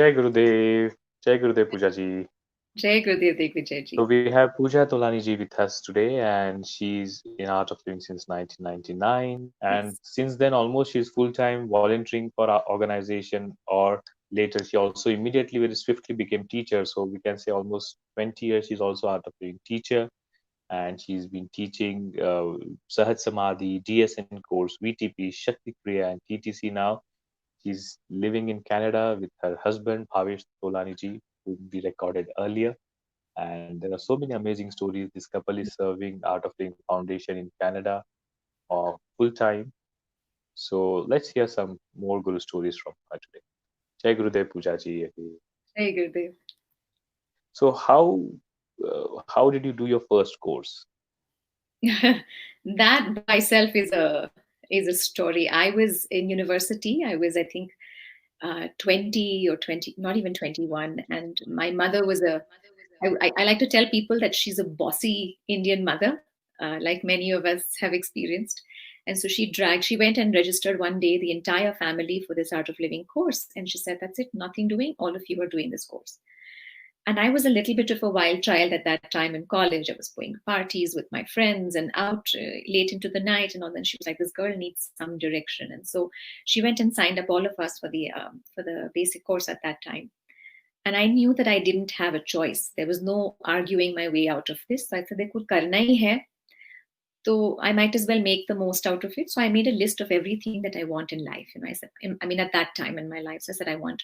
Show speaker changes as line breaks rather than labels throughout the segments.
Jai Gurudev. Jai Gurudev Pooja ji.
Jai Gurudev Digvijay
So
ji.
we have Pooja Tolani ji with us today, and she's in Art of Living since 1999. And
Yes.
since then, almost she's full-time volunteering for our organization, or later she also immediately very swiftly became teacher. So we can say almost 20 years she's also Art of Living teacher, and she's been teaching Sahaj Samadhi, DSN course, VTP, Shakti Kriya, and TTC now. She's living in Canada with her husband, Bhavesh Tolani ji, who we recorded earlier. And there are so many amazing stories. This couple is serving Art of Living Foundation in Canada full time. So let's hear some more Guru stories from her today. Jai Gurudev Pooja ji.
Jai Gurudev.
So how did you do your first course?
That by itself is a story. I was in university. I was, I think, 20 or 20, not even 21. And my mother was I like to tell people that she's a bossy Indian mother, like many of us have experienced. And so she went and registered one day the entire family for this Art of Living course. And she said, that's it, nothing doing. All of you are doing this course. And I was a little bit of a wild child at that time in college. I was going parties with my friends and out late into the night and all. Then she was like, "This girl needs some direction," and so she went and signed up all of us for the basic course at that time. And I knew that I didn't have a choice. There was no arguing my way out of this. So I said, "Dekho, karna hi hai." So I might as well make the most out of it. So I made a list of everything that I want in life. And I said, I mean, at that time in my life, so I said, I want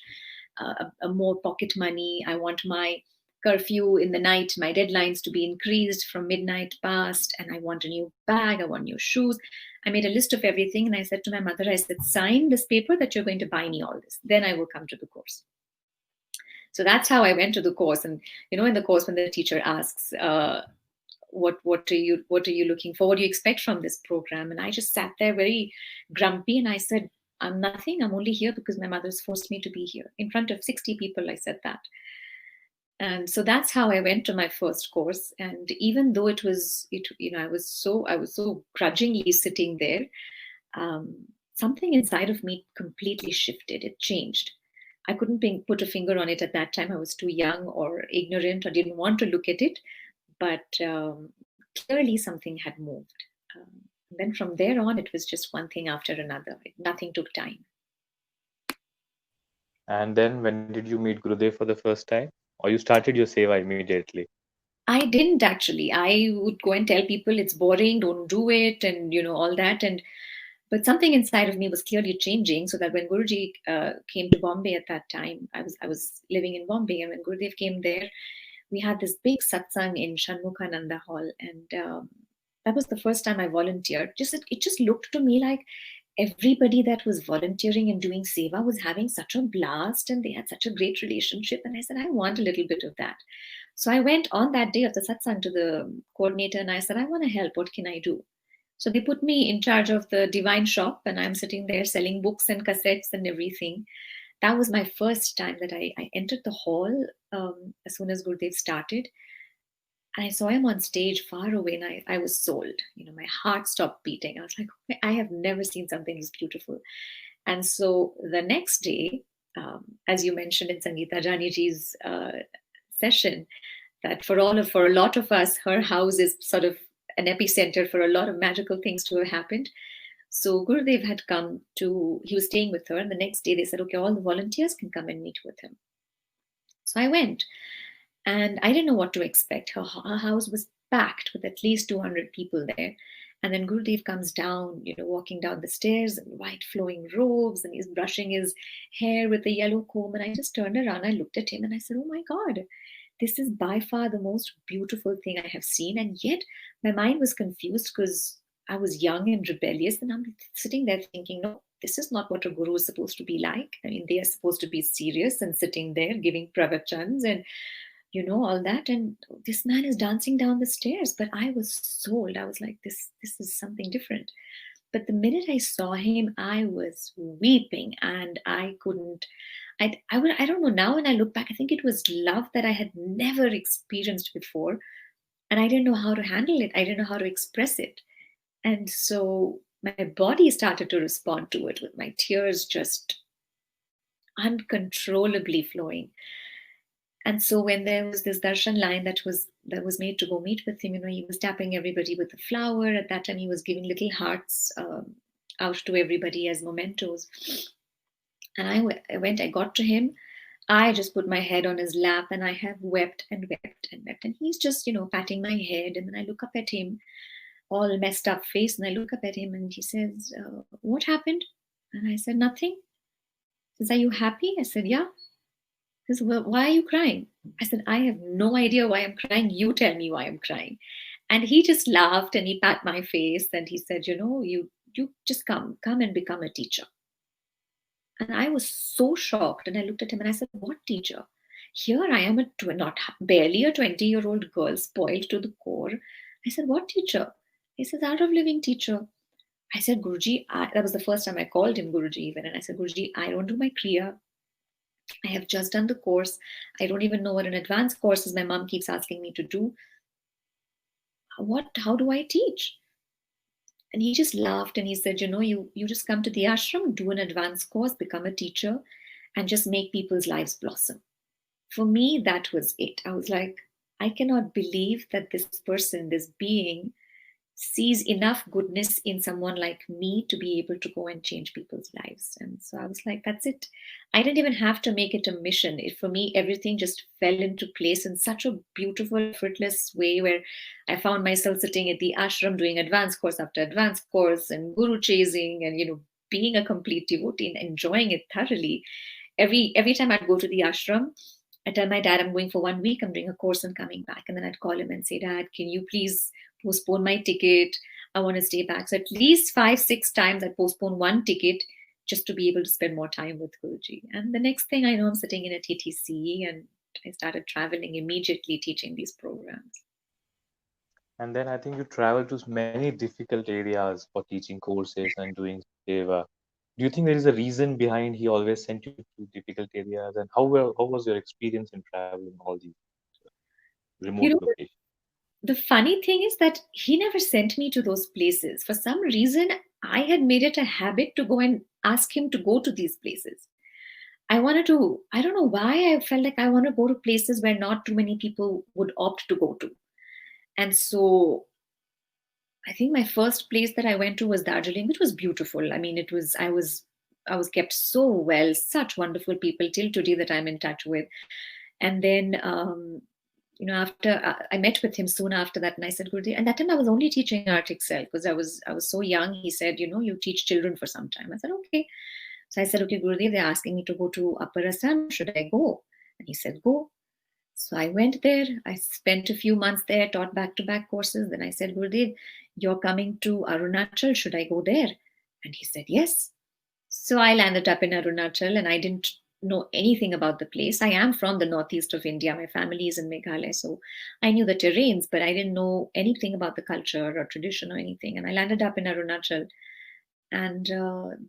a more pocket money. I want my curfew in the night, my deadlines to be increased from midnight past. And I want a new bag. I want new shoes. I made a list of everything. And I said to my mother, I said, sign this paper that you're going to buy me all this. Then I will come to the course. So that's how I went to the course. And, in the course, when the teacher asks, what are you looking for, what do you expect from this program, and I just sat there very grumpy and I said, I'm nothing, I'm only here because my mother's forced me to be here. In front of 60 people I said that. And so that's how I went to my first course. And even though I was so grudgingly sitting there, something inside of me completely shifted. It changed. I couldn't put a finger on it at that time. I was too young or ignorant or didn't want to look at it, but clearly something had moved. Then from there on, it was just one thing after another. Nothing took time.
And then when did you meet Gurudev for the first time? Or you started your seva immediately?
I didn't actually. I would go and tell people it's boring, don't do it, and all that. And but something inside of me was clearly changing. So that when Guruji came to Bombay at that time, I was living in Bombay, and when Gurudev came there, we had this big satsang in Shanmukhananda Hall, and that was the first time I volunteered. It just looked to me like everybody that was volunteering and doing seva was having such a blast, and they had such a great relationship. And I said, I want a little bit of that. So I went on that day of the satsang to the coordinator, and I said, I want to help. What can I do? So they put me in charge of the divine shop, and I'm sitting there selling books and cassettes and everything. That was my first time that I entered the hall as soon as Gurudev started. And I saw him on stage far away, and I was sold. My heart stopped beating. I was like, I have never seen something this beautiful. And so the next day, as you mentioned in Sangeeta Janiji's session, that for a lot of us, her house is sort of an epicenter for a lot of magical things to have happened. So Gurudev had he was staying with her, and the next day they said, okay, all the volunteers can come and meet with him. So I went, and I didn't know what to expect. Her house was packed with at least 200 people there. And then Gurudev comes down, walking down the stairs in white flowing robes, and he's brushing his hair with a yellow comb. And I just turned around, I looked at him, and I said, oh my God, this is by far the most beautiful thing I have seen. And yet my mind was confused because I was young and rebellious. And I'm sitting there thinking, no, this is not what a guru is supposed to be like. I mean, they are supposed to be serious and sitting there giving pravachans and all that. And this man is dancing down the stairs. But I was sold. I was like, this is something different. But the minute I saw him, I was weeping, and I couldn't. I don't know. Now when I look back, I think it was love that I had never experienced before, and I didn't know how to handle it. I didn't know how to express it, and so my body started to respond to it with my tears just uncontrollably flowing. And so when there was this darshan line that was made to go meet with him, he was tapping everybody with a flower. At that time, he was giving little hearts out to everybody as mementos. And I went, I got to him. I just put my head on his lap and I have wept and wept and wept. And he's just, patting my head. And then I look up at him, all messed up face. And I look up at him and he says, "What happened?" And I said, "Nothing." He says, "Are you happy?" I said, "Yeah." He says, "Well, why are you crying?" I said, "I have no idea why I'm crying. You tell me why I'm crying." And he just laughed and he pat my face and he said, "You just come and become a teacher." And I was so shocked. And I looked at him and I said, "What teacher? Here I am, not barely a 20-year-old girl, spoiled to the core." I said, "What teacher?" He says, "Art of living teacher." I said, "Guruji," that was the first time I called him Guruji even. And I said, "Guruji, I don't do my Kriya. I have just done the course. I don't even know what an advanced course is. My mom keeps asking me to do. How do I teach?" And he just laughed and he said, "You just come to the ashram, do an advanced course, become a teacher, and just make people's lives blossom." For me, that was it. I was like, I cannot believe that this person, this being, sees enough goodness in someone like me to be able to go and change people's lives. And so I was like, that's it. I didn't even have to make it a mission. For me, everything just fell into place in such a beautiful, effortless way where I found myself sitting at the ashram doing advanced course after advanced course and guru chasing and, being a complete devotee and enjoying it thoroughly. Every time I'd go to the ashram, I tell my dad I'm going for 1 week, I'm doing a course and coming back. And then I'd call him and say, "Dad, can you please postpone my ticket? I want to stay back." So at least 5, 6 times I'd postpone one ticket just to be able to spend more time with Guruji. And the next thing I know, I'm sitting in a TTC and I started traveling immediately teaching these programs.
And then I think you travel to many difficult areas for teaching courses and doing seva. Do you think there is a reason behind he always sent you to difficult areas? And how was your experience in traveling all these
You
remote
know,
locations?
the funny thing is that he never sent me to those places. For some reason, I had made it a habit to go and ask him to go to these places. I don't know why I felt like I want to go to places where not too many people would opt to go to. And so I think my first place that I went to was Darjeeling, which was beautiful. I mean, I was kept so well, such wonderful people till today that I'm in touch with. And then, after I met with him soon after that, and I said, "Gurudev," and that time I was only teaching art excel because I was so young. He said, "You teach children for some time." I said, "Okay." So I said, "Okay, Gurudev, they're asking me to go to Upper Assam. Should I go?" And he said, "Go." So I went there. I spent a few months there, taught back-to-back courses. Then I said, "Gurudev, you're coming to Arunachal. Should I go there?" And he said, "Yes." So I landed up in Arunachal and I didn't know anything about the place. I am from the northeast of India. My family is in Meghalaya. So I knew the terrains, but I didn't know anything about the culture or tradition or anything. And I landed up in Arunachal. And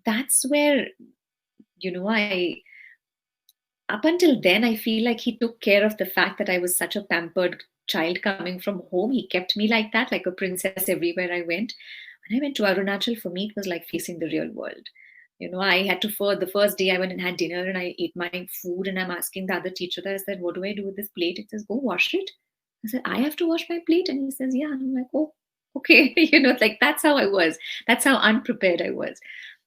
that's where, I up until then, I feel like he took care of the fact that I was such a pampered child coming from home. He kept me like that, like a princess everywhere I went. When I went to Arunachal, for me, it was like facing the real world. I had to, for the first day, I went and had dinner and I ate my food. And I'm asking the other teacher, I said, "What do I do with this plate?" It says, "Go wash it." I said, "I have to wash my plate?" And he says, "Yeah." And I'm like, "Oh, okay." Like that's how I was. That's how unprepared I was.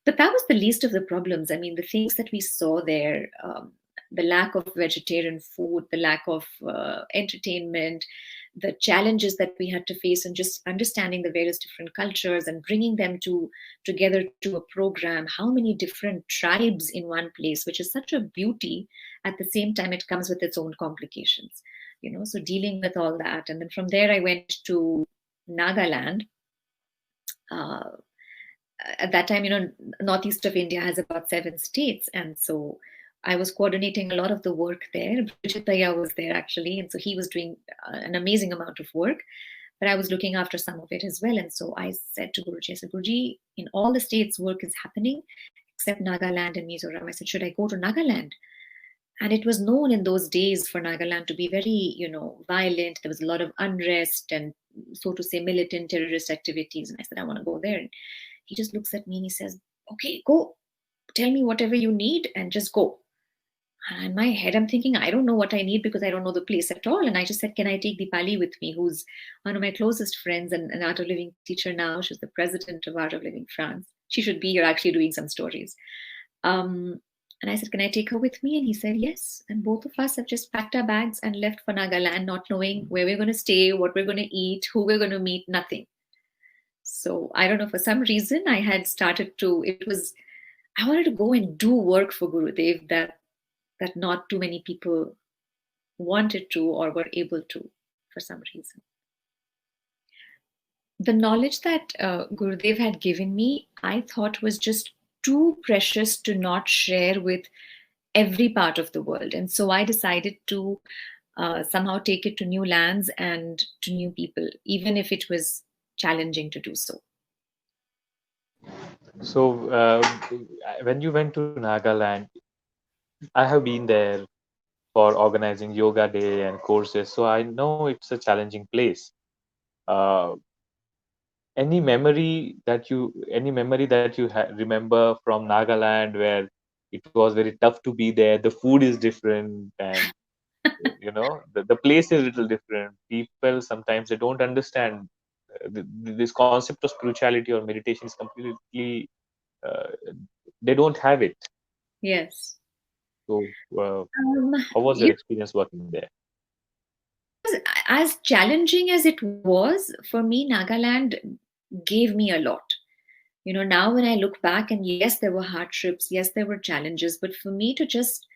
But that was the least of the problems. I mean, the things that we saw there, the lack of vegetarian food, the lack of entertainment, the challenges that we had to face, and just understanding the various different cultures and bringing them together to a program. How many different tribes in one place, which is such a beauty. At the same time, it comes with its own complications. So dealing with all that, and then from there, I went to Nagaland. Uh, at that time, northeast of India has about 7 states, and so I was coordinating a lot of the work there. Bridget Daya was there actually, and so he was doing an amazing amount of work, but I was looking after some of it as well. And so I said to Guruji, I said, "Guruji, in all the states, work is happening except Nagaland and Mizoram." I said, "Should I go to Nagaland?" And it was known in those days for Nagaland to be very, violent. There was a lot of unrest and, so to say, militant terrorist activities. And I said, "I want to go there." And he just looks at me and he says, "Okay, go. Tell me whatever you need and just go." And in my head, I'm thinking, I don't know what I need because I don't know the place at all. And I just said, can I take Dipali with me, who's one of my closest friends and an art of living teacher now. She's the president of Art of Living France. She should be here actually doing some stories. Um, and I said, can I take her with me? And he said, yes. And both of us have just packed our bags and left for Nagaland, not knowing where we're going to stay, what we're going to eat, who we're going to meet, nothing. So I don't know, for some reason, I had started to, I wanted to go and do work for Gurudev that not too many people wanted to or were able to for some reason. The knowledge that Gurudev had given me, I thought was just too precious to not share with every part of the world. And so I decided to somehow take it to new lands and to new people, even if it was challenging to do so.
So, when you went to Nagaland, I have been there for organizing yoga day and courses, so I know it's a challenging place. Uh, any memory that you remember from Nagaland where it was very tough to be there? The food is different, and the place is a little different. People sometimes they don't understand this concept of spirituality or meditation is completely uh, they don't have it.
Yes.
So,
Um,
how was your
you
experience working there?
know, as challenging as it was, for me, Nagaland gave me a lot. Now when I look back, and yes, there were hardships, yes, there were challenges, but for me to just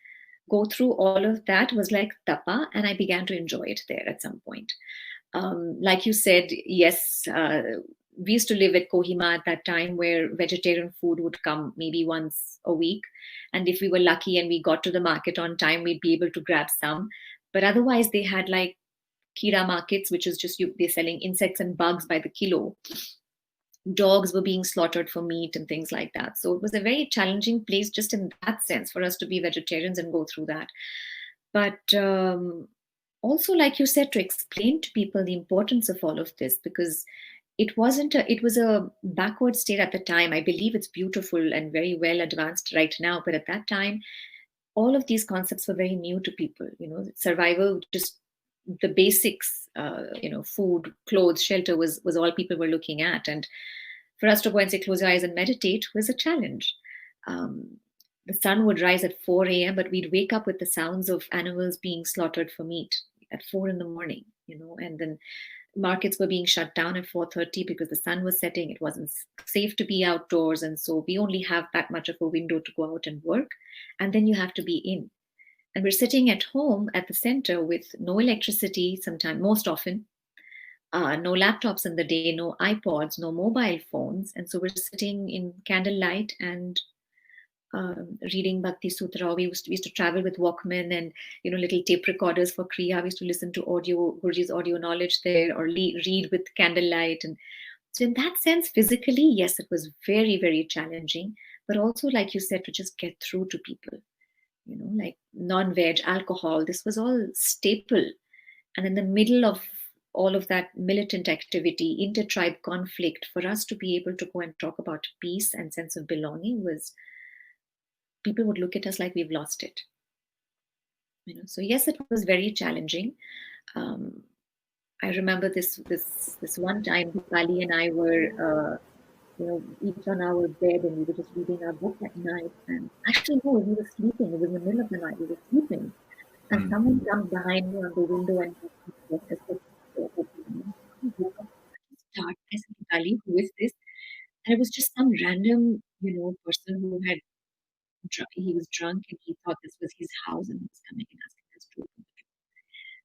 go through all of that was like tapa, and I began to enjoy it there at some point. Like you said, yes, we used to live at Kohima at that time where vegetarian food would come maybe once a week. And if we were lucky and we got to the market on time, we'd be able to grab some. But otherwise, they had like Kira markets, which is just they're selling insects and bugs by the kilo. Dogs were being slaughtered for meat and things like that. So it was a very challenging place, just in that sense, for us to be vegetarians and go through that. But also, like you said, to explain to people the importance of all of this, because it was a backward state at the time. I believe it's beautiful and very well advanced right now, but at that time, all of these concepts were very new to people. Survival, just the basics, food, clothes, shelter was all people were looking at. And for us to go and say, close your eyes and meditate was a challenge. Um, the sun would rise at 4 a.m., but we'd wake up with the sounds of animals being slaughtered for meat at 4 in the morning, and then markets were being shut down at 4:30 because the sun was setting. It wasn't safe to be outdoors. And so we only have that much of a window to go out and work. And then you have to be in. And we're sitting at home at the center with no electricity, sometimes, most often, no laptops in the day, no iPods, no mobile phones. And so we're sitting in candlelight and reading Bhakti Sutra. We used to travel with Walkman and little tape recorders for Kriya. We used to listen to Guruji's audio knowledge there, or read with candlelight. And so, in that sense, physically, yes, it was very, very challenging. But also, like you said, to just get through to people, like non-veg, alcohol. This was all staple. And in the middle of all of that militant activity, inter-tribe conflict, for us to be able to go and talk about peace and sense of belonging was, people would look at us like we've lost it. So yes, it was very challenging. um, I remember this one time Dipali and I were each on our bed, and we were just reading our book at night. And actually, no, we were sleeping. It was in the middle of the night. We were sleeping, and
Mm.
someone jumped behind me on the window and left us with start. I said, Dipali, who is this? And it was just some random person who had he was drunk and he thought this was his house, and he was coming and asking us to open the door.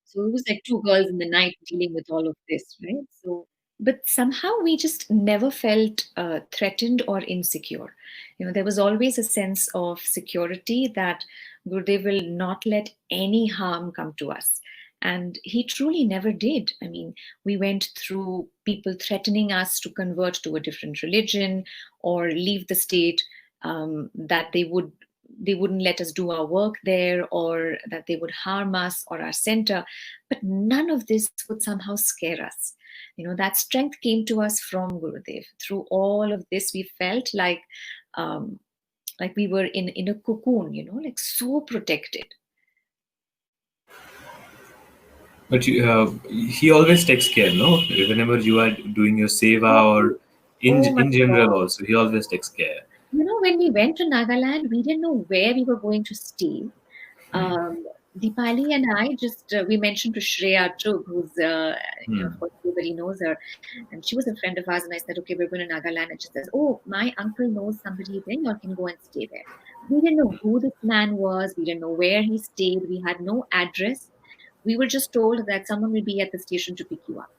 So it was like two girls in the night dealing with all of this, right? So, but somehow we just never felt threatened or insecure. There was always a sense of security that Gurudev will not let any harm come to us. And he truly never did. I mean, we went through people threatening us to convert to a different religion or leave the state, that they wouldn't let us do our work there, or that they would harm us or our center. But none of this would somehow scare us. That strength came to us from Gurudev. Through all of this, we felt like, um, like we were in a cocoon, like so protected.
But he always takes care, no? Whenever you are doing your seva
Oh,
or
oh my
in general
God.
also, he always takes care.
When we went to Nagaland, we didn't know where we were going to stay. Um, Deepali and I just, we mentioned to Shreya Chug, who's,
Hmm.
of course, everybody knows her. And she was a friend of ours. And I said, okay, we're going to Nagaland. And she says, oh, my uncle knows somebody there. You can go and stay there. We didn't know who this man was. We didn't know where he stayed. We had no address. We were just told that someone will be at the station to pick you up.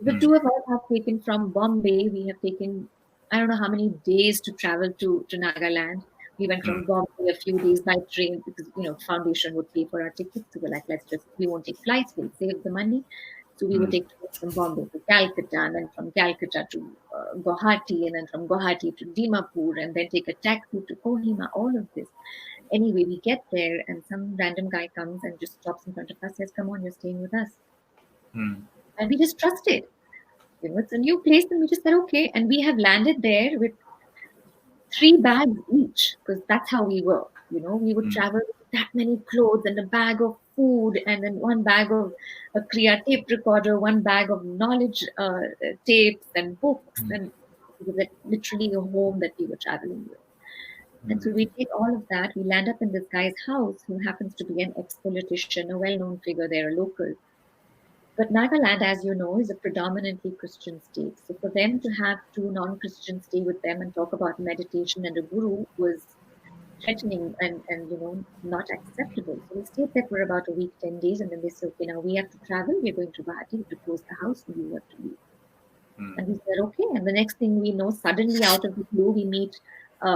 The
Hmm.
two of us have taken from Bombay. We have taken, I don't know how many days to travel to Nagaland. We went
Hmm.
from Bombay a few days by train because, foundation would pay for our tickets. So we're like, we won't take flights, we'll save the money. So we would
Hmm.
take trains from Bombay to Calcutta, and then from Calcutta to Guwahati, and then from Guwahati to Dimapur, and then take a taxi to Kohima, all of this. Anyway, we get there, and some random guy comes and just stops in front of us, says, come on, you're staying with us.
Hmm.
And we just trusted. It's a new place, and we just said, okay. And we have landed there with 3 bags each, because that's how we were. We would
Hmm.
travel with that many clothes and a bag of food, and then one bag of a Kriya tape recorder, one bag of knowledge tapes and books, and it was like literally a home that we were traveling with. And so we take all of that, we land up in this guy's house who happens to be an ex politician, a well known figure there, a local. But Nagaland, as you know, is a predominantly Christian state. So for them to have two non-Christians stay with them and talk about meditation and a guru was threatening and not acceptable. So we stayed there for about a week, 10 days, and then they said, okay, now we have to travel. We're going to Guwahati. We have to close the house, and you have to leave.
Hmm.
And we said, okay. And the next thing we know, suddenly out of the blue, we meet, a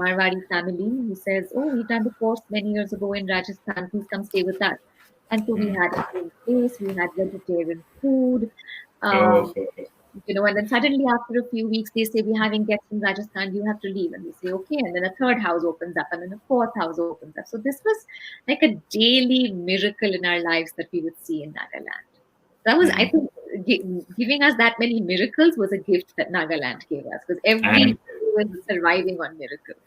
Marwari family who says, oh, we done the course many years ago in Rajasthan. Please come stay with us. And so we
Hmm.
had a home place. We had vegetarian food.
Oh,
Um, and then suddenly after a few weeks, they say, we're having guests in Rajasthan. You have to leave. And we say, okay. And then a third house opens up, and then a fourth house opens up. So this was like a daily miracle in our lives that we would see in Nagaland. That was, I
hmm.
think, giving us that many miracles was a gift that Nagaland gave us, because every
And
day was surviving on miracles.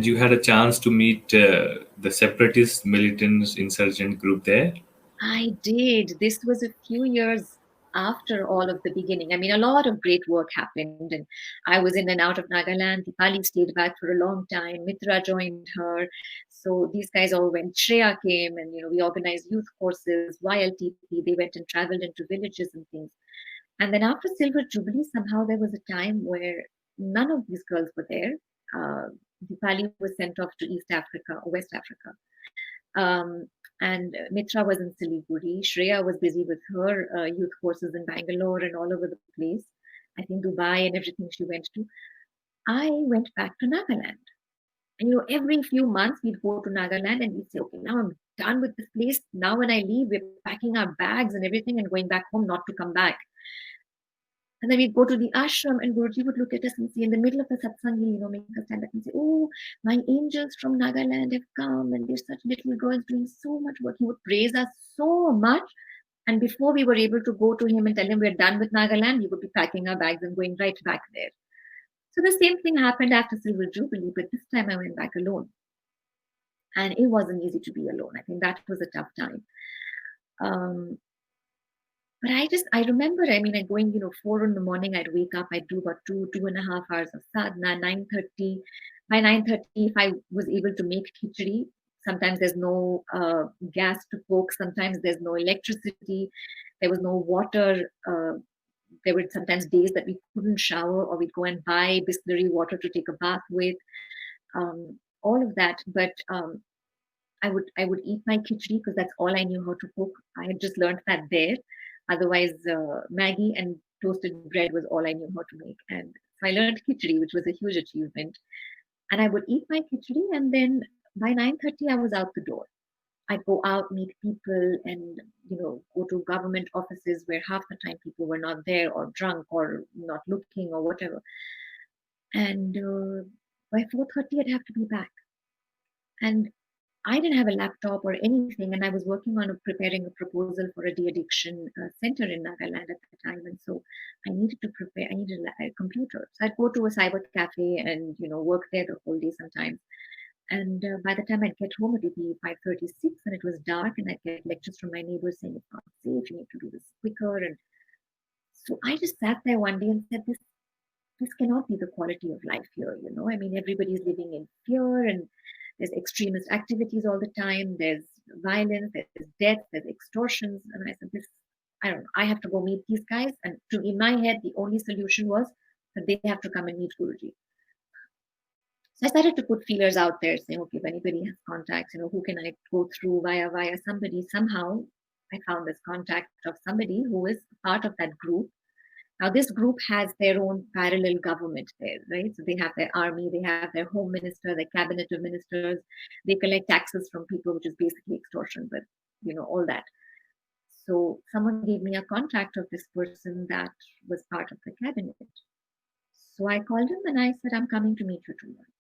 you had a chance to meet the separatist militants insurgent group there.
I did. This was a few years after all of the beginning. I mean, a lot of great work happened, and I was in and out of Nagaland. Dipali stayed back for a long time. Mitra joined her. So these guys all went. Shreya came, and we organized youth courses, YLTP. They went and traveled into villages and things. And then after Silver Jubilee, somehow there was a time where none of these girls were there. Uh, Dipali was sent off to East Africa or West Africa. Um, and Mitra was in Siliguri. Shreya was busy with her youth courses in Bangalore and all over the place. I think Dubai and everything she went to. I went back to Nagaland. And every few months we'd go to Nagaland and we'd say, okay, now I'm done with this place. Now when I leave, we're packing our bags and everything and going back home, not to come back. And then we'd go to the ashram, and Guruji would look at us and say, in the middle of the satsang, make us stand up and say, oh, my angels from Nagaland have come, and they're such little girls doing so much work. He would praise us so much. And before we were able to go to him and tell him we're done with Nagaland, we would be packing our bags and going right back there. So the same thing happened after Silver Jubilee, but this time I went back alone. And it wasn't easy to be alone. I think that was a tough time. Um, But I remember, I mean, I going, 4 in the morning, I'd wake up, I'd do about 2.5 hours of sadhana, 9:30. By 9:30, if I was able to make khichdi, sometimes there's no gas to cook, sometimes there's no electricity, there was no water. There were sometimes days that we couldn't shower, or we'd go and buy Bisleri water to take a bath with, all of that. But I would eat my khichdi because that's all I knew how to cook. I had just learned that there. Otherwise, Maggie and toasted bread was all I knew how to make. And so I learned khichdi, which was a huge achievement. And I would eat my khichdi, and then by 9:30 I was out the door. I'd go out, meet people, and go to government offices where half the time people were not there, or drunk, or not looking, or whatever. And by 4:30 I'd have to be back. And I didn't have a laptop or anything, and I was working on preparing a proposal for a de-addiction center in Nagaland at the time, and so I needed to prepare. I needed a computer, so I'd go to a cyber cafe and work there the whole day sometimes. And by the time I'd get home, it would be 5:36, and it was dark, and I'd get lectures from my neighbors saying it's not safe. You need to do this quicker, and so I just sat there one day and said, this cannot be the quality of life here. I mean, everybody's living in fear, and there's extremist activities all the time. There's violence, there's death, there's extortions. And I said, I don't know, I have to go meet these guys. And in my head, the only solution was that they have to come and meet Guruji. So I started to put feelers out there saying, okay, if anybody has contacts, who can I go through via somebody? Somehow I found this contact of somebody who is part of that group. Now, this group has their own parallel government there, right? So they have their army, they have their home minister, their cabinet of ministers. They collect taxes from people, which is basically extortion, but all that. So someone gave me a contact of this person that was part of the cabinet. So I called him and I said, I'm coming to meet you tomorrow.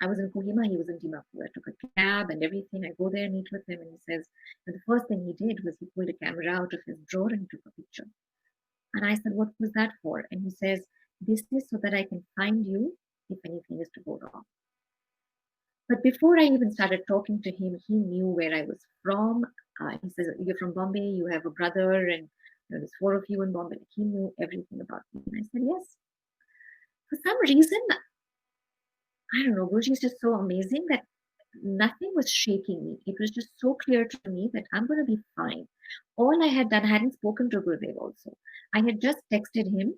I was in Kohima, he was in Dimapur. I took a cab and everything. I go there, meet with him, and he says, and the first thing he did was he pulled a camera out of his drawer and took a picture. And I said, what was that for? And he says, this is so that I can find you if anything is to go wrong. But before I even started talking to him, he knew where I was from. He says, you're from Bombay, you have a brother, and there's 4 of you in Bombay. He knew everything about me. And I said, yes. For some reason, I don't know, Guruji is just so amazing that nothing was shaking me. It was just so clear to me that I'm going to be fine. All I had done, I hadn't spoken to Gurudev also. I had just texted him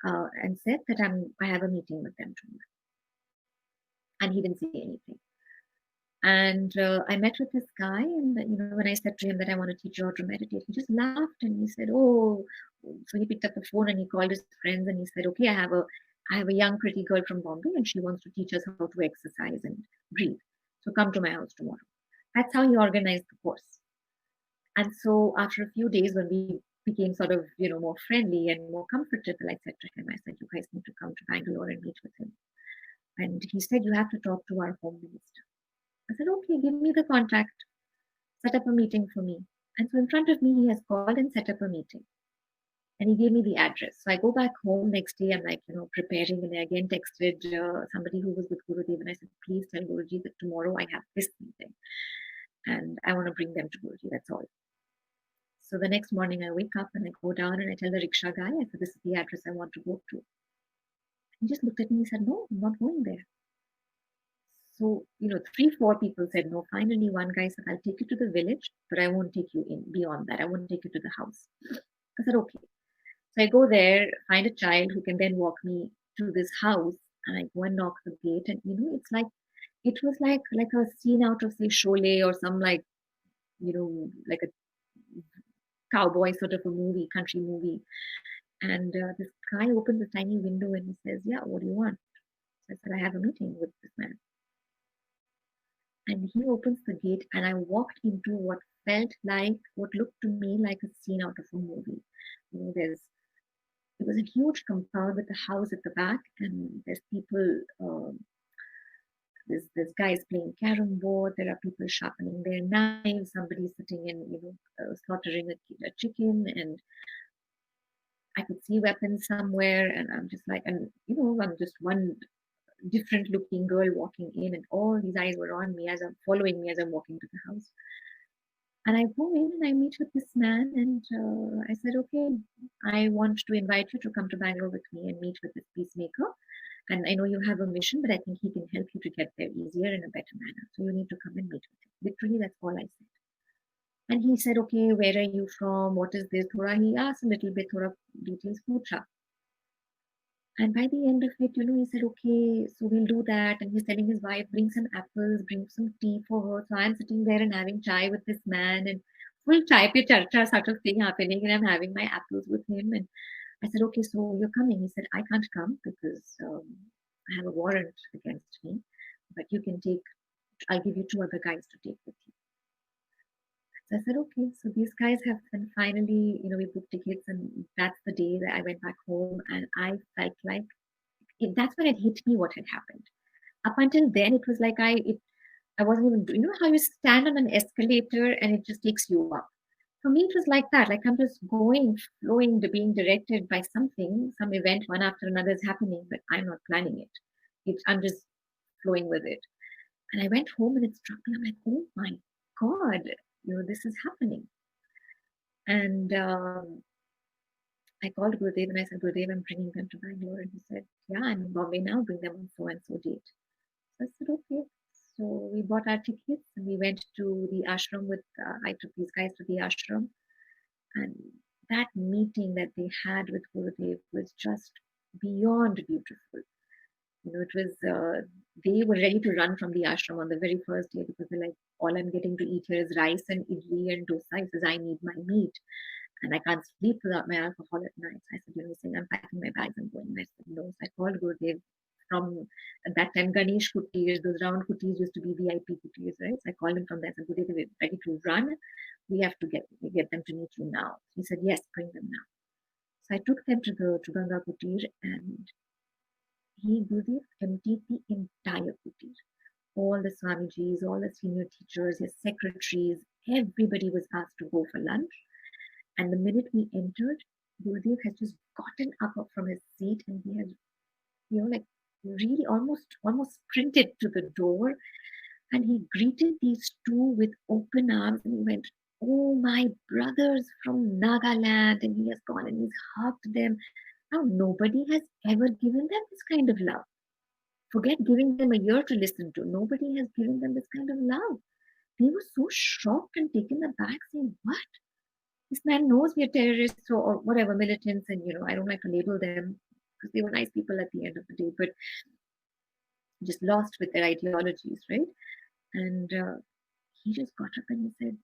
and said that I have a meeting with them tomorrow. And he didn't say anything. And I met with this guy, and when I said to him that I want to teach you how to meditate, he just laughed and he said, "Oh." So he picked up the phone and he called his friends and he said, "Okay, I have a young pretty girl from Bombay and she wants to teach us how to exercise and breathe. So come to my house tomorrow." That's how he organized the course. And so after a few days, when we became sort of more friendly and more comfortable, I said to him, I said, "You guys need to come to Bangalore and meet with him." And he said, "You have to talk to our home minister." I said, "Okay, give me the contact, set up a meeting for me." And so in front of me, he has called and set up a meeting. And he gave me the address. So I go back home next day. I'm like, preparing. And I again texted somebody who was with Gurudev. And I said, "Please tell Guruji that tomorrow I have this meeting. And I want to bring them to Guruji. That's all." So the next morning I wake up and I go down and I tell the rickshaw guy, I said, "This is the address I want to go to." He just looked at me and said, "No, I'm not going there." So, 3, 4 people said no. Finally, one guy said, "I'll take you to the village, but I won't take you in beyond that. I won't take you to the house." I said, "Okay." So I go there, find a child who can then walk me to this house, and I go and knock the gate. And, it was like a scene out of, say, Sholay or some like a cowboy sort of a movie, country movie. And this guy opens a tiny window and he says, "Yeah, what do you want?" So I said, "I have a meeting with this man." And he opens the gate, and I walked into what looked to me like a scene out of a movie. It was a huge compound with a house at the back, and there's people. There's guys playing carom board. There are people sharpening their knives. Somebody's sitting in, slaughtering a chicken, and I could see weapons somewhere. And I'm just like, and I'm just one different looking girl walking in, and all these eyes were on me as I'm following me as I'm walking to the house. And I go in and I meet with this man, and I said, "Okay, I want to invite you to come to Bangalore with me and meet with this peacemaker. And I know you have a mission, but I think he can help you to get there easier in a better manner. So you need to come and meet with him." Literally, that's all I said. And he said, "Okay, where are you from? What is this?" Thora, he asked a little bit, Thora details, Pooja. And by the end of it, he said, "Okay, so we'll do that." And he's telling his wife, "Bring some apples, bring some tea for her." So I'm sitting there and having chai with this man, and full chai pe charcha sort of thing happening. And I'm having my apples with him. And I said, "Okay, so you're coming." He said, "I can't come because I have a warrant against me, but I'll give you 2 other guys to take with you." So I said, "Okay." So these guys have then finally, we booked tickets, and that's the day that I went back home, and I felt like that's when it hit me what had happened. Up until then, it was like I wasn't even, how you stand on an escalator and it just takes you up. For me, it was like that. Like I'm just going, flowing, being directed by something, some event, one after another is happening, but I'm not planning it. I'm just flowing with it. And I went home and it struck me. I'm like, oh my God, this is happening. And I called Gurudev and I said, Gurudev, I'm bringing them to Bangalore. And he said, yeah, I'm in Bombay now, bring them on so and so date. So I said, okay. So we bought our tickets and we went to the ashram I took these guys to the ashram. And that meeting that they had with Gurudev was just beyond beautiful. It was, they were ready to run from the ashram on the very first day because they're like, all I'm getting to eat here is rice and idli and dosa. He says, I need my meat and I can't sleep without my alcohol at night. So I said, he's saying, I'm packing my bags and going. And I said, no. So I called Gurudev from at that time, Ganesh kutis, those round kutis used to be VIP kutis, right? So I called him from there. I said, Gurudev, we're ready to run. We have to get them to meet you now. He said, yes, bring them now. So I took them to the Truganga kutir and Gurudev emptied the entire kutir. All the Swamijis, all the senior teachers, his secretaries, everybody was asked to go for lunch. And the minute we entered, Gurudev had just gotten up from his seat and he had, like really almost sprinted to the door. And he greeted these two with open arms and he went, oh, my brothers from Nagaland. And he has gone and he's hugged them. Now, nobody has ever given them this kind of love. Forget giving them a year to listen to. Nobody has given them this kind of love. They were so shocked and taken aback, saying, what? This man knows we are terrorists or whatever, militants, and I don't like to label them because they were nice people at the end of the day, but just lost with their ideologies, right? And he just got up and he said,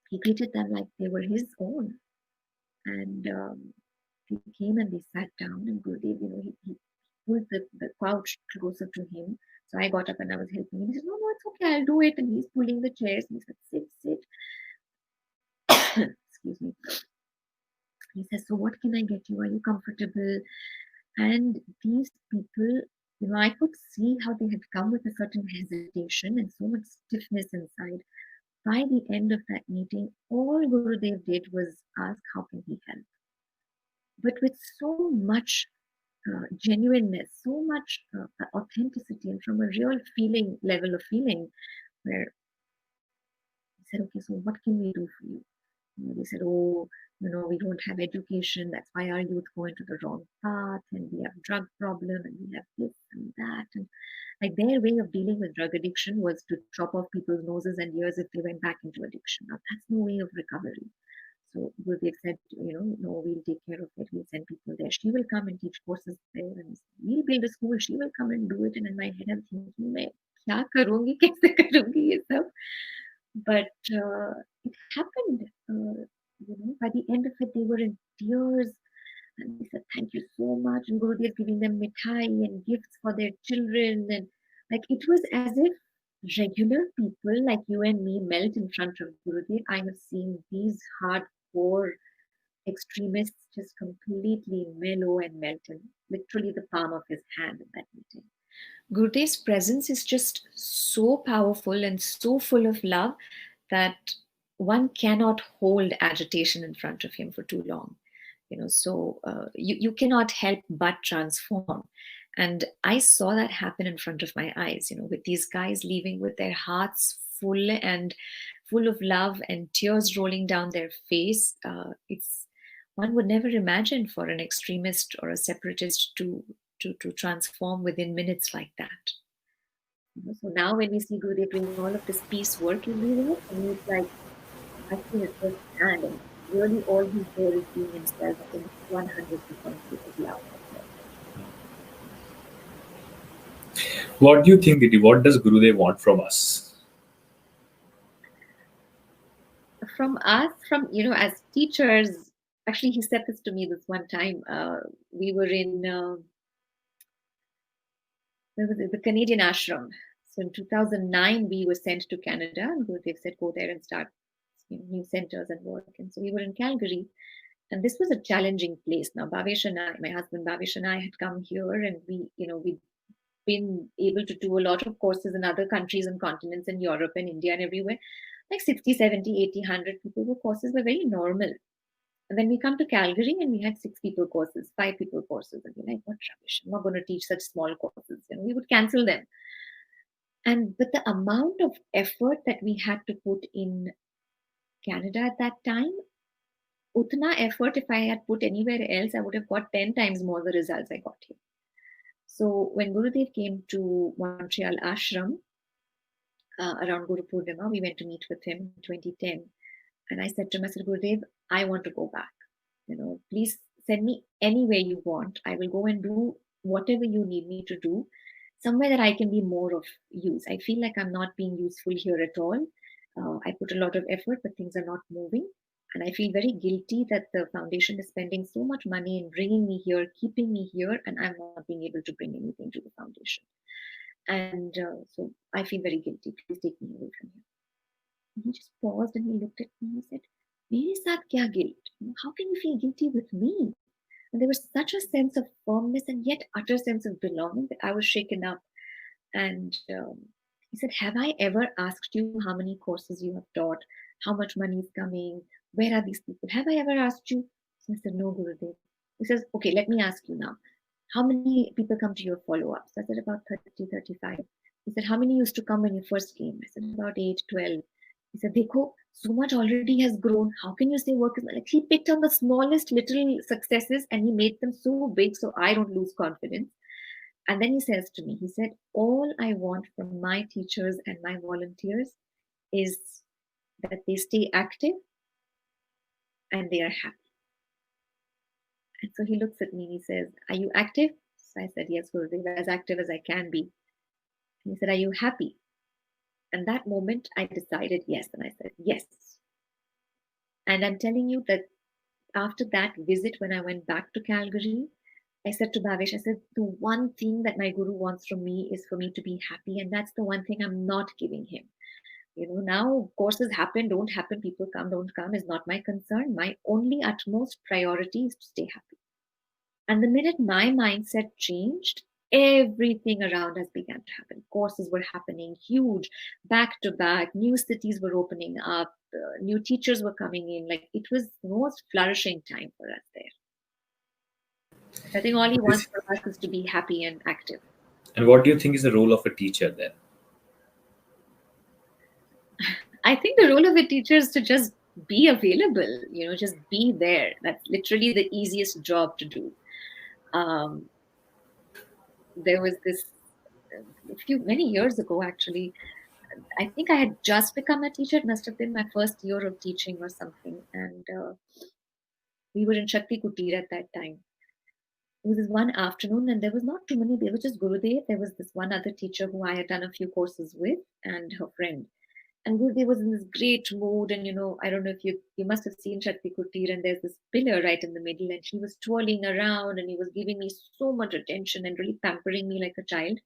he greeted them like they were his own. And they came and they sat down, and Gurudev, he pulled the couch closer to him. So I got up and I was helping him. He said, no, it's okay, I'll do it. And he's pulling the chairs and he said, sit. Excuse me. He says, so what can I get you? Are you comfortable? And these people, I could see how they had come with a certain hesitation and so much stiffness inside. By the end of that meeting, all Gurudev did was ask, how can he help? But with so much genuineness, so much authenticity, and from a real level of feeling, where he said, okay, so what can we do for you? They said, oh, we don't have education. That's why our youth go into the wrong path, and we have drug problem, and we have this and that. And like their way of dealing with drug addiction was to chop off people's noses and ears if they went back into addiction. Now, that's no way of recovery. So Gurudev said, no, we'll take care of it. We'll send people there. She will come and teach courses there, and we'll build a school. She will come and do it. And in my head, I'm thinking, मैं क्या करूँगी, कैसे करूँगी ये सब? But it happened. By the end of it, they were in tears. And they said, thank you so much. And Gurudev giving them mithai and gifts for their children. And like it was as if regular people like you and me melt in front of Gurudev. I have seen these hardcore extremists just completely mellow and melt in literally the palm of his hand in that meeting. Gurudev's presence is just so powerful and so full of love that one cannot hold agitation in front of him for too long. So you cannot help but transform. And I saw that happen in front of my eyes, with these guys leaving with their hearts full and full of love and tears rolling down their face. It's one would never imagine for an extremist or a separatist to transform within minutes like that. So now when we see Gurudev doing all of this peace work everywhere, and it's like touching it firsthand, and really all he's there is being himself in 100% with love.
What do you think, Didi? What does Gurudev want from us?
From us, as teachers, actually he said this to me this one time. We were in the Canadian Ashram. So in 2009, we were sent to Canada, and Gurudev said, go there and start new centers and work. And so we were in Calgary, and this was a challenging place. Now, Bhavesh and I, my husband Bhavesh and I had come here, and we been able to do a lot of courses in other countries and continents in Europe and India and everywhere. Like 60, 70, 80, 100 people were courses were very normal. And then we come to Calgary and we had 6 people courses, 5 people courses. And we're like, what rubbish. I'm not going to teach such small courses. We would cancel them. But the amount of effort that we had to put in Canada at that time, utna effort, if I had put anywhere else, I would have got 10 times more the results I got here. So when Gurudev came to Montreal Ashram around Guru Purnima, we went to meet with him in 2010. And I said to him, I said, Gurudev, I want to go back. Please send me anywhere you want. I will go and do whatever you need me to do, somewhere that I can be more of use. I feel like I'm not being useful here at all. I put a lot of effort, but things are not moving. And I feel very guilty that the foundation is spending so much money in bringing me here, keeping me here, and I'm not being able to bring anything to the foundation. And so I feel very guilty. Please take me away from here. And he just paused and he looked at me and he said, Mere saath kya guilt? How can you feel guilty with me? And there was such a sense of firmness and yet utter sense of belonging that I was shaken up. And he said, have I ever asked you how many courses you have taught? How much money is coming? Where are these people? Have I ever asked you? So I said, no, Gurudev. He says, okay, let me ask you now. How many people come to your follow-ups? I said, about 30, 35. He said, how many used to come when you first came? I said, about 8, 12. He said, Dekho, so much already has grown. How can you say work is like? He picked on the smallest little successes and he made them so big so I don't lose confidence. And then he says to me, he said, all I want from my teachers and my volunteers is that they stay active and they are happy. And so he looks at me and he says, are you active? So I said, yes, Gurudev, as active as I can be. And he said, are you happy? And that moment I decided yes. And I said, yes. And I'm telling you that after that visit, when I went back to Calgary, I said to Bhavesh, I said, the one thing that my guru wants from me is for me to be happy. And that's the one thing I'm not giving him. Now courses happen, don't happen, people come, don't come is not my concern. My only utmost priority is to stay happy. And the minute my mindset changed, everything around us began to happen. Courses were happening huge, back to back. New cities were opening up. New teachers were coming in. Like it was the most flourishing time for us there. I think all he wants for us is to be happy and active.
And what do you think is the role of a teacher then?
I think the role of a teacher is to just be available, just be there. That's literally the easiest job to do. There was this many years ago, actually. I think I had just become a teacher. It must have been my first year of teaching or something. And we were in Shakti Kutir at that time. It was this one afternoon, and there was not too many. There was just Gurudev. There was this one other teacher who I had done a few courses with, and her friend. And Gurudev was in this great mood. And I don't know if you must have seen Shakti Kutir, and there's this pillar right in the middle, and he was twirling around, and he was giving me so much attention and really pampering me like a child.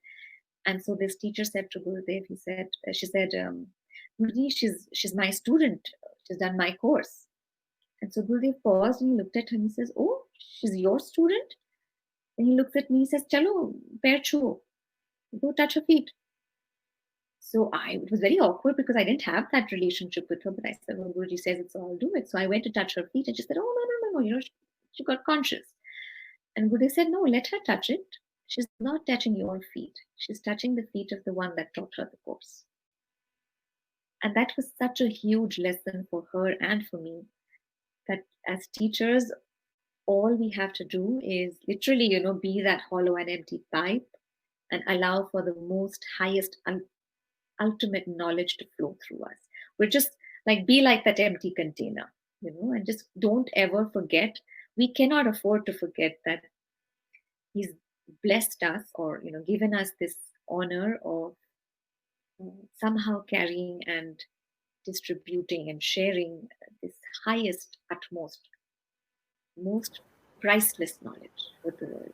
And so this teacher said to Gurudev, she said, Guruji, she's my student. She's done my course. And so Gurudev paused and he looked at her and he says, oh, she's your student? And he looks at me, he says, Chalo, pair chho. Go touch her feet. So it was very awkward because I didn't have that relationship with her. But I said, well, Guruji says it, so I'll do it. So I went to touch her feet and she said, oh, no. She got conscious. And Gurudev said, no, let her touch it. She's not touching your feet. She's touching the feet of the one that taught her the course. And that was such a huge lesson for her and for me, that as teachers, all we have to do is literally, be that hollow and empty pipe and allow for the most highest ultimate knowledge to flow through us. We're just be like that empty container, and just don't ever forget. We cannot afford to forget that he's blessed us or, given us this honor of somehow carrying and distributing and sharing this highest, utmost, most priceless knowledge with the world.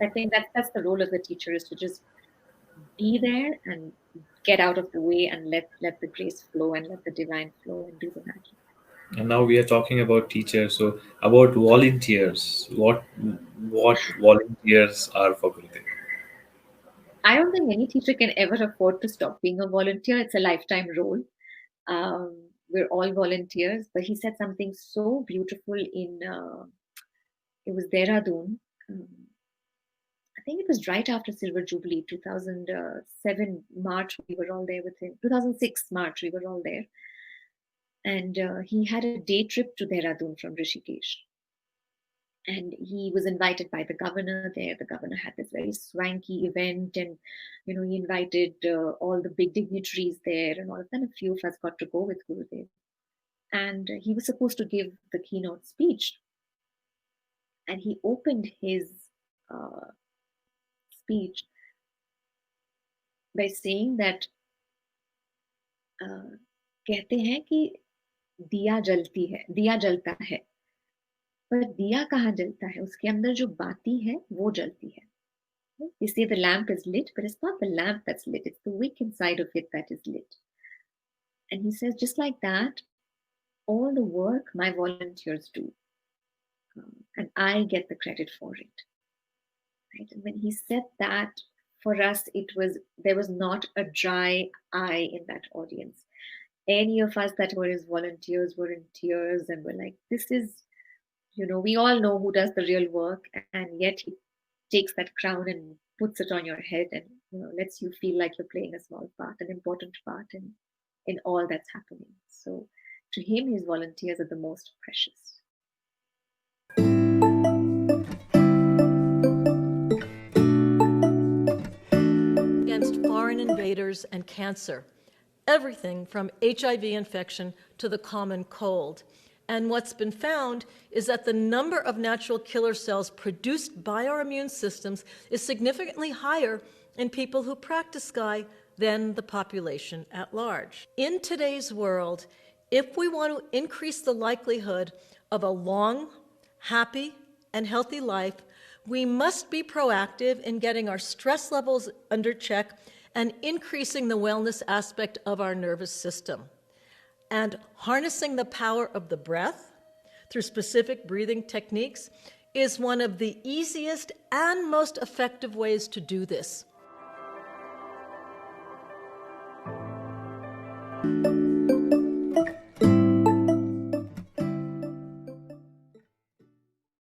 I think that's the role of the teacher, is to just be there and get out of the way and let the grace flow and let the divine flow and do the magic.
And now we are talking about teachers. So about volunteers, what volunteers are for Gurudev?
I don't think any teacher can ever afford to stop being a volunteer. It's a lifetime role. We're all volunteers. But he said something so beautiful in, it was Dehradun. Um, I think it was right after Silver Jubilee, 2007 March, we were all there with him. 2006 March, we were all there. And he had a day trip to Dehradun from Rishikesh. And he was invited by the governor there. The governor had this very swanky event, and he invited all the big dignitaries there, and all of them. A few of us got to go with Gurudev, and he was supposed to give the keynote speech. And he opened his uh, speech by saying that कहते हैं कि दिया जलती है, दिया जलता है, पर दिया कहाँ जलता है? उसके अंदर जो बाती है वो जलती है. You say the lamp is lit, but it's not the lamp that's lit, it's the wick inside of it that is lit. And he says, just like that, all the work my volunteers do, and I get the credit for it. Right? And when he said that, for us, there was not a dry eye in that audience. Any of us that were his volunteers were in tears and were like, this is, we all know who does the real work, and yet he takes that crown and puts it on your head and lets you feel like you're playing a small part, an important part in all that's happening. So to him, his volunteers are the most precious.
Against foreign invaders and cancer, everything from HIV infection to the common cold. And what's been found is that the number of natural killer cells produced by our immune systems is significantly higher in people who practice Sky than the population at large. In today's world, if we want to increase the likelihood of a long, happy, and healthy life, we must be proactive in getting our stress levels under check and increasing the wellness aspect of our nervous system. And harnessing the power of the breath through specific breathing techniques is one of the easiest and most effective ways to do this.